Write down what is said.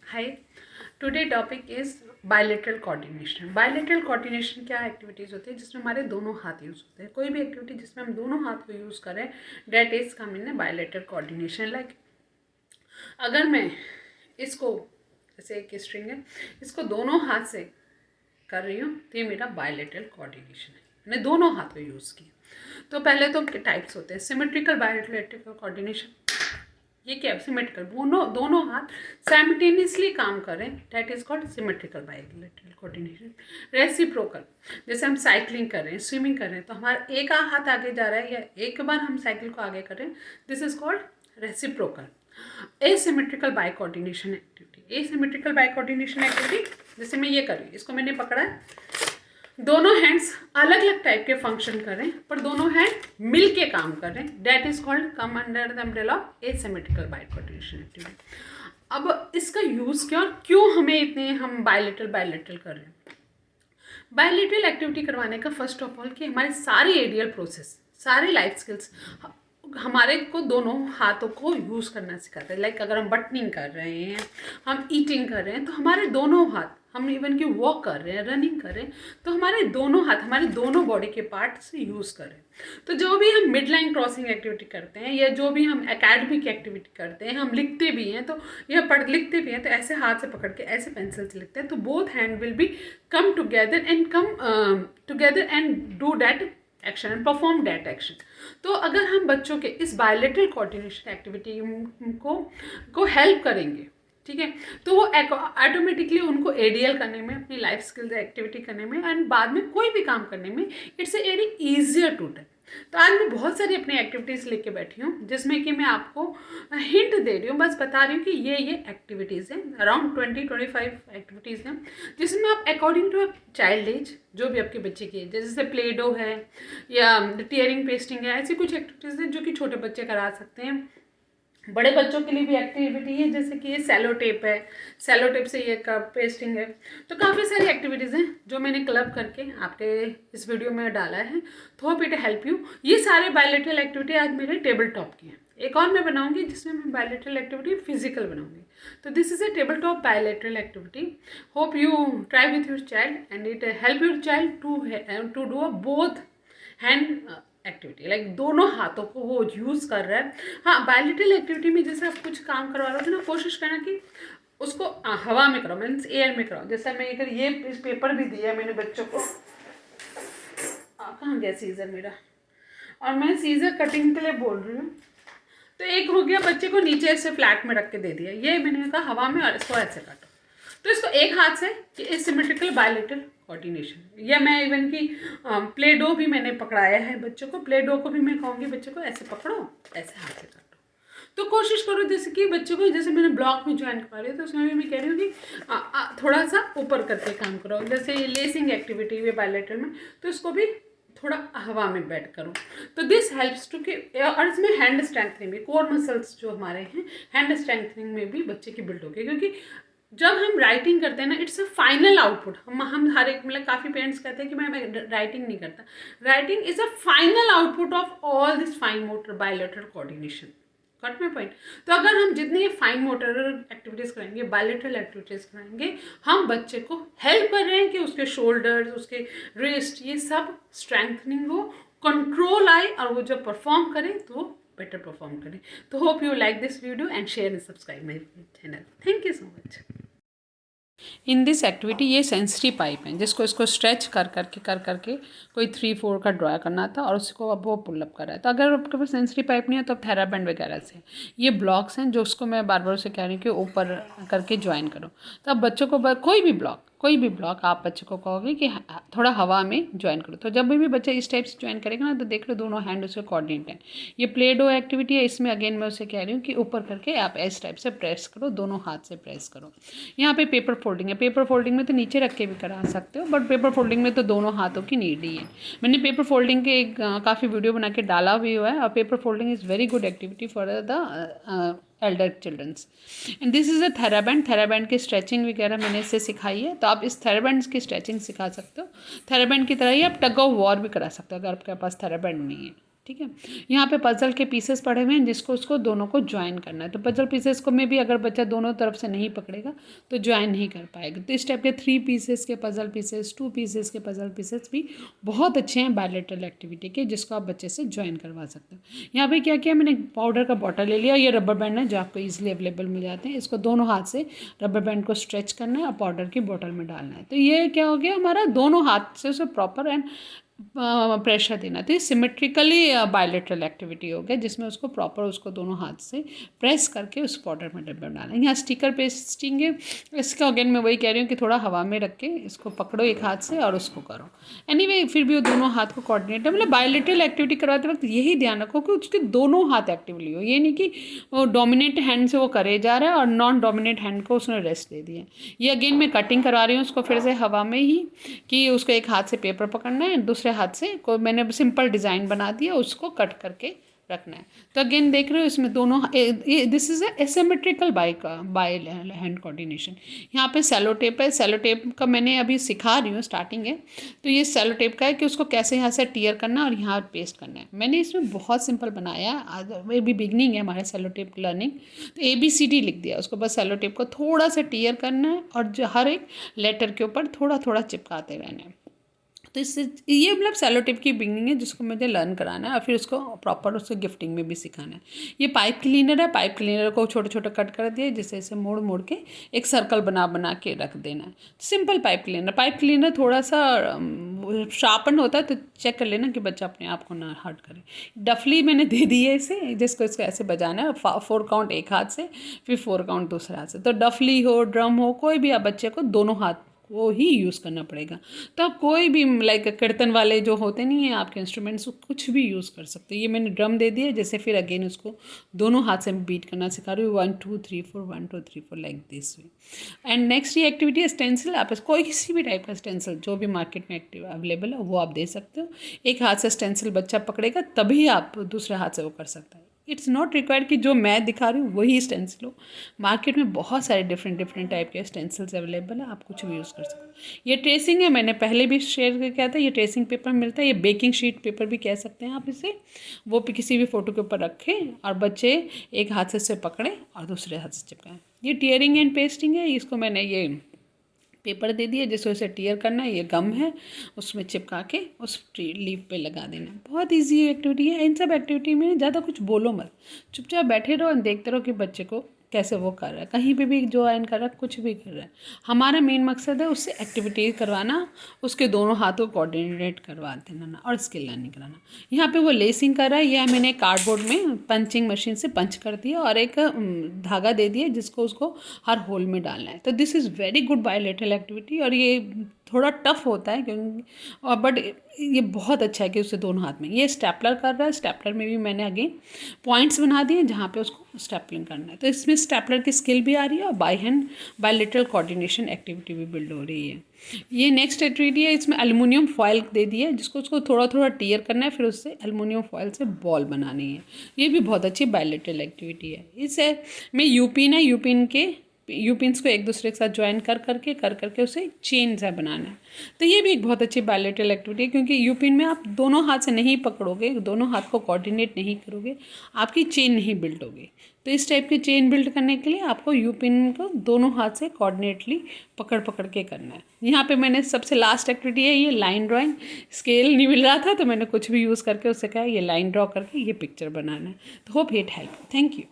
Hi, today topic is bilateral coordination. Bilateral coordination क्या activities होती है जिसमें हमारे दोनों हाथ यूज़ होते हैं. कोई भी एक्टिविटी जिसमें हम दोनों हाथ को यूज़ करें, that is come in bilateral coordination. Like अगर मैं इसको, जैसे एक स्ट्रिंग है, इसको दोनों हाथ से कर रही हूँ तो ये मेरा बायलेटरल कोऑर्डिनेशन है. मैंने दोनों हाथ को यूज़ किया. तो पहले तो टाइप्स होते हैं. सिमेट्रिकल बायलेटरल कोऑर्डिनेशन, ये क्या है? सिमेट्रिकल, दोनों हाथ साइमल्टेनियसली काम करें, that is called symmetrical bilateral coordination. Reciprocal, जैसे हम साइकिलिंग कर रहे हैं, स्विमिंग कर रहे हैं, तो हमारा एक हाथ आगे जा रहा है या एक बार हम साइकिल को आगे करें, this is called reciprocal. Asymmetrical bi coordination activity. Asymmetrical bi coordination activity, जैसे मैं ये कर रही हूँ, इसको मैंने पकड़ा है, दोनों हैंड्स अलग अलग टाइप के फंक्शन करें पर दोनों हैंड मिल के काम करें, that is called come under the umbrella of asymmetrical bi coordination activity. अब इसका यूज क्या और क्यों हमें इतने हम बायलेटरल कर रहे हैं. बायलेटरल एक्टिविटी करवाने का फर्स्ट ऑफ ऑल कि हमारी सारी एडियल प्रोसेस, सारी लाइफ स्किल्स हमारे को दोनों हाथों को यूज़ करना सिखाते हैं. लाइक अगर हम बटनिंग कर रहे हैं, हम ईटिंग कर रहे हैं, तो हमारे दोनों हाथ, हम इवन कि वॉक कर रहे हैं, रनिंग कर रहे हैं, तो हमारे दोनों हाथ हमारे दोनों बॉडी के पार्ट से यूज़ करें. तो जो भी हम मिड लाइन क्रॉसिंग एक्टिविटी करते हैं या जो भी हम एकेडमिक एक्टिविटी करते हैं, हम लिखते भी हैं तो या लिखते भी हैं तो ऐसे हाथ से पकड़ के ऐसे पेंसिल से लिखते हैं, तो both hand will be come together and do that action and perform that action. तो अगर हम बच्चों के इस बायलेटरल कोऑर्डिनेशन एक्टिविटी को हेल्प करेंगे, ठीक है, तो वो ऑटोमेटिकली उनको एडीएल करने में, अपनी लाइफ स्किल्स एक्टिविटी करने में एंड बाद में कोई भी काम करने में it's a very easier to do. तो आज मैं बहुत सारी अपनी एक्टिविटीज़ लेके बैठी हूँ जिसमें कि मैं आपको हिंट दे रही हूँ, बस बता रही हूँ कि ये एक्टिविटीज़ हैं. अराउंड 20-25 एक्टिविटीज़ हैं जिसमें आप अकॉर्डिंग टू चाइल्ड एज, जो भी आपके बच्चे की एज, जैसे प्ले डो है या टियरिंग पेस्टिंग है, ऐसी कुछ एक्टिविटीज़ हैं जो कि छोटे बच्चे करा सकते हैं. बड़े बच्चों के लिए भी एक्टिविटी है, जैसे कि ये सेलो टेप है, सेलो टेप से ये कप पेस्टिंग है. तो काफ़ी सारी एक्टिविटीज़ हैं जो मैंने क्लब करके आपके इस वीडियो में डाला है. तो होप इट हेल्प यू. ये सारे बायलेटरल एक्टिविटी आज मेरे टेबल टॉप की हैं. एक और मैं बनाऊंगी जिसमें मैं बायलेटरल एक्टिविटी फिजिकल बनाऊंगी. तो this is a table top bilateral activity. Hope you try with your child and it help your child to do a both hand activity. Like दोनों हाथों को वो यूज़ कर रहा है. हाँ, बायलेटरल एक्टिविटी में जैसे आप कुछ काम करवा रहे हो ना, कोशिश करना कि उसको हवा में करो, मीन्स एयर में करो. जैसे मैं अगर ये इस पेपर भी दिया मैंने बच्चों को, कहाँ गया सीज़र मेरा, और मैं सीज़र कटिंग के लिए बोल रही हूँ. तो एक हो गया, बच्चे को नीचे से फ्लैट में रख के दे दिया, ये मैंने कहा हवा में, और इसको ऐसे काटो. तो इसको एक हाथ से एसिमेट्रिकल बायलेटरल कोऑर्डिनेशन. या मैं इवन की प्ले डो भी मैंने पकड़ाया है बच्चों को. प्ले डो को भी मैं कहूँगी बच्चों को ऐसे पकड़ो, ऐसे हाथ से काटो. तो कोशिश करो जैसे कि बच्चों को, जैसे मैंने ब्लॉक में ज्वाइन करवा रही हूँ तो उसमें भी मैं कह रही हूँ कि थोड़ा सा ऊपर करके काम करो. जैसे लेसिंग एक्टिविटी है बायलेटरल में, तो इसको भी थोड़ा हवा में बैठ करो. तो दिस हेल्प्स टू कि, और इसमें हैंड स्ट्रेंथनिंग भी, कोर मसल्स जो हमारे हैं हैंड स्ट्रेंथनिंग में भी बच्चे की बिल्ड होगी. क्योंकि जब हम राइटिंग करते हैं ना, इट्स अ फाइनल आउटपुट. हम हर एक, मतलब काफ़ी पेरेंट्स कहते हैं कि मैं राइटिंग नहीं करता. Writing is a final output of all this fine motor bilateral coordination. Got my point. तो अगर हम जितनी फाइन मोटर एक्टिविटीज़ कराएंगे, बायलेटरल एक्टिविटीज़ कराएंगे, हम बच्चे को हेल्प कर रहे हैं कि उसके शोल्डर्स, उसके रिस्ट, ये सब स्ट्रेंथनिंग हो, कंट्रोल आए, और वो जब परफॉर्म करें तो बेटर परफॉर्म करें. तो hope you like this video and share and subscribe my channel. Thank you so much. In this activity ये सेंसिटिव पाइप है जिसको इसको स्ट्रेच कर करके कोई 3-4 का ड्रा करना था और उसको अब वो पुलअप कर रहा है. तो अगर आपके पास सेंसिटिव पाइप नहीं है तो आप थेराबैंड वगैरह से, ये ब्लॉक्स हैं जो उसको मैं बार बार उसे कह रही हूँ कि ऊपर करके ज्वाइन करो. तो अब बच्चों को कोई भी ब्लॉक आप बच्चे को कहोगे कि थोड़ा हवा में ज्वाइन करो. तो जब भी बच्चा इस टाइप से ज्वाइन करेगा ना, तो देख लो दोनों हैंड उसके कोऑर्डिनेट हैं. ये प्ले डो एक्टिविटी है, इसमें अगेन मैं उसे कह रही हूँ कि ऊपर करके आप इस टाइप से प्रेस करो, दोनों हाथ से प्रेस करो. यहाँ पे पेपर फोल्डिंग है. पेपर फोल्डिंग में तो नीचे रख के भी करा सकते हो, बट पेपर फोल्डिंग में तो दोनों हाथों की नीड ही है. मैंने पेपर फोल्डिंग के काफ़ी वीडियो बना के डाला भी हुआ है. और paper folding is very good activity for the elder childrens. And this is a theraband. Theraband की स्ट्रेचिंग वगैरह मैंने इससे सिखाई है, तो आप इस थेराबैंड की स्ट्रेचिंग सिखा सकते हो. थेराबैंड की तरह ही आप टग ऑफ वॉर भी करा सकते हो अगर आपके पास थेराबैंड नहीं है. ठीक है। यहाँ पे पजल के पीसेस पड़े हुए हैं जिसको उसको दोनों को ज्वाइन करना है। तो पजल पीसेस को में भी अगर बच्चा दोनों तरफ से नहीं पकड़ेगा तो ज्वाइन नहीं कर पाएगा। तो इस टाइप के 3 पीसेस के पजल पीसेस, 2 पीसेस के पजल पीसेस भी बहुत अच्छे हैं बायलैटरल एक्टिविटी के, जिसको आप बच्चे से ज्वाइन करवा सकते हो। यहाँ पे क्या किया मैंने, पाउडर का बॉटल ले लिया, ये रबर बैंड है जो आपको ईजिली अवेलेबल मिल जाते हैं। इसको दोनों हाथ से रबर बैंड को स्ट्रेच करना है और पाउडर की बॉटल में डालना है। तो ये क्या हो गया हमारा, दोनों हाथ से उसे प्रॉपर एंड प्रेशर देना। तो ये सिमेट्रिकली बायलैटरल एक्टिविटी हो गया, जिसमें उसको प्रॉपर उसको दोनों हाथ से प्रेस करके उस पाउडर में डब्बा डालना है। यहाँ स्टिकर पेस्टिंग है, इसका अगेन मैं वही कह रही हूँ कि थोड़ा हवा में रख के इसको पकड़ो एक हाथ से और उसको करो। एनीवे फिर भी वो दोनों हाथ को कोऑर्डिनेट है, मतलब बायलैटरल एक्टिविटी करवाते वक्त यही ध्यान रखो कि उसके दोनों हाथ एक्टिवली हो। ये नहीं कि वो डोमिनेट हैंड से वो करे जा रहा है और नॉन डोमिनेट हैंड को उसने रेस्ट दे दिया। ये अगेन मैं कटिंग करवा रही हूँ उसको फिर से हवा में ही, कि उसको एक हाथ से पेपर पकड़ना है, दूसरे हाथ से को मैंने सिंपल डिज़ाइन बना दिया, उसको कट करके रखना है। तो अगेन देख रहे हो इसमें दोनों, this is asymmetrical by hand coordination. यहाँ पे सेलो टेप है, सेलो टेप का मैंने अभी सिखा रही हूँ, स्टार्टिंग है। तो ये सेलो टेप का है कि उसको कैसे यहाँ से टीयर करना और यहाँ पेस्ट करना है। मैंने इसमें बहुत सिंपल बनाया, अभी बिगनिंग है हमारा सेलो टेप लर्निंग। तो ABCD लिख दिया, उसको बस सेलो टेप को थोड़ा सा टीयर करना है और जो हर एक लेटर के ऊपर थोड़ा थोड़ा चिपकाते रहना है। तो इससे ये मतलब सेलो टेप की बिगनिंग है जिसको मुझे लर्न कराना है और फिर उसको प्रॉपर उसको गिफ्टिंग में भी सिखाना है। ये पाइप क्लीनर है, पाइप क्लीनर को छोटे छोटे कट कर दिए, जिससे इसे मोड़ मोड़ के एक सर्कल बना के रख देना है। Simple pipe cleaner. Pipe cleaner थोड़ा सा शार्पन होता है तो चेक कर लेना कि बच्चा अपने आप को ना हर्ट करे। डफली मैंने दे दी है इसे, जिसको इसको ऐसे बजाना है, 4 काउंट एक हाथ से, फिर 4 काउंट दूसरे हाथ से। तो डफली हो, ड्रम हो, कोई भी आप बच्चे को दोनों हाथ वो ही यूज़ करना पड़ेगा। तो आप कोई भी लाइक कीर्तन वाले जो होते नहीं हैं आपके इंस्ट्रूमेंट्स, कुछ भी यूज़ कर सकते हो। ये मैंने ड्रम दे दिया, जैसे फिर अगेन उसको दोनों हाथ से बीट करना सिखा रही हूँ, 1 2 3 4 1 2 3 4 like this way. And next ये एक्टिविटी है स्टेंसिल। आप कोई किसी भी टाइप का स्टेंसिल जो भी मार्केट में एक्टिव अवेलेबल है वो आप दे सकते हो। एक हाथ से स्टेंसिल बच्चा पकड़ेगा तभी आप दूसरे हाथ से वो कर सकता है। इट्स नॉट रिक्वायर्ड कि जो मैं दिखा रही हूँ वही स्टेंसिल हो। मार्केट में बहुत सारे डिफरेंट टाइप के स्टेंसिल्स अवेलेबल है, आप कुछ भी यूज़ कर सकते हो। ये ट्रेसिंग है, मैंने पहले भी शेयर करके किया था। ये ट्रेसिंग पेपर मिलता है, ये बेकिंग शीट पेपर भी कह सकते हैं आप इसे। वो भी किसी भी फोटो के ऊपर रखें और बच्चे एक हाथ से इसे पकड़ें और दूसरे हाथ से चिपकाएं। ये टीयरिंग एंड पेस्टिंग है, इसको मैंने ये पेपर दे दिया जिसको इसे टीयर करना है। ये गम है, उसमें चिपका के उस लीफ पे लगा देना। बहुत इजी एक्टिविटी है। इन सब एक्टिविटी में ज़्यादा कुछ बोलो मत, चुपचाप बैठे रहो और देखते रहो कि बच्चे को कैसे वो कर रहा है, कहीं पे भी ज्वाइन कर रहा है, कुछ भी कर रहा है। हमारा मेन मकसद है उससे एक्टिविटी करवाना, उसके दोनों हाथों को कोऑर्डिनेट करवा देना और स्किल लर्निंग कराना। यहाँ पे वो लेसिंग कर रहा है, यह मैंने कार्डबोर्ड में पंचिंग मशीन से पंच कर दिया और एक धागा दे दिया जिसको उसको हर होल में डालना है। तो this is very good bilateral activity. और ये थोड़ा टफ होता है क्योंकि बट ये बहुत अच्छा है कि उससे दोनों हाथ में। ये स्टेपलर कर रहा है, स्टेपलर में भी मैंने अगेन पॉइंट्स बना दिए जहाँ पे उसको स्टेपलिंग करना है। तो इसमें स्टेपलर की स्किल भी आ रही है और by hand bilateral coordination activity भी बिल्ड हो रही है। ये नेक्स्ट एक्टिविटी है, इसमें एल्युमिनियम फॉयल दे दिया है जिसको उसको थोड़ा थोड़ा टीयर करना है, फिर उससे एल्युमिनियम फॉयल से बॉल बनानी है। ये भी बहुत अच्छी बायलैटरल एक्टिविटी है। इसे में यूपिन है, यूपिन्स को एक दूसरे के साथ ज्वाइन कर करके उसे चेन सा बनाना है। तो ये भी एक बहुत अच्छी बायलैटरल एक्टिविटी है क्योंकि यूपिन में आप दोनों हाथ से नहीं पकड़ोगे, दोनों हाथ को कोऑर्डिनेट नहीं करोगे, आपकी चेन नहीं बिल्ड होगी। तो इस टाइप की चेन बिल्ड करने के लिए आपको यूपिन को दोनों हाथ से कोऑर्डिनेटली पकड़ के करना है। यहाँ पे मैंने सबसे लास्ट एक्टिविटी है ये लाइन ड्राइंग। स्केल नहीं मिल रहा था तो मैंने कुछ भी यूज़ करके उससे कहा ये लाइन ड्रॉ करके ये पिक्चर बनाना है। तो hope it help. Thank you.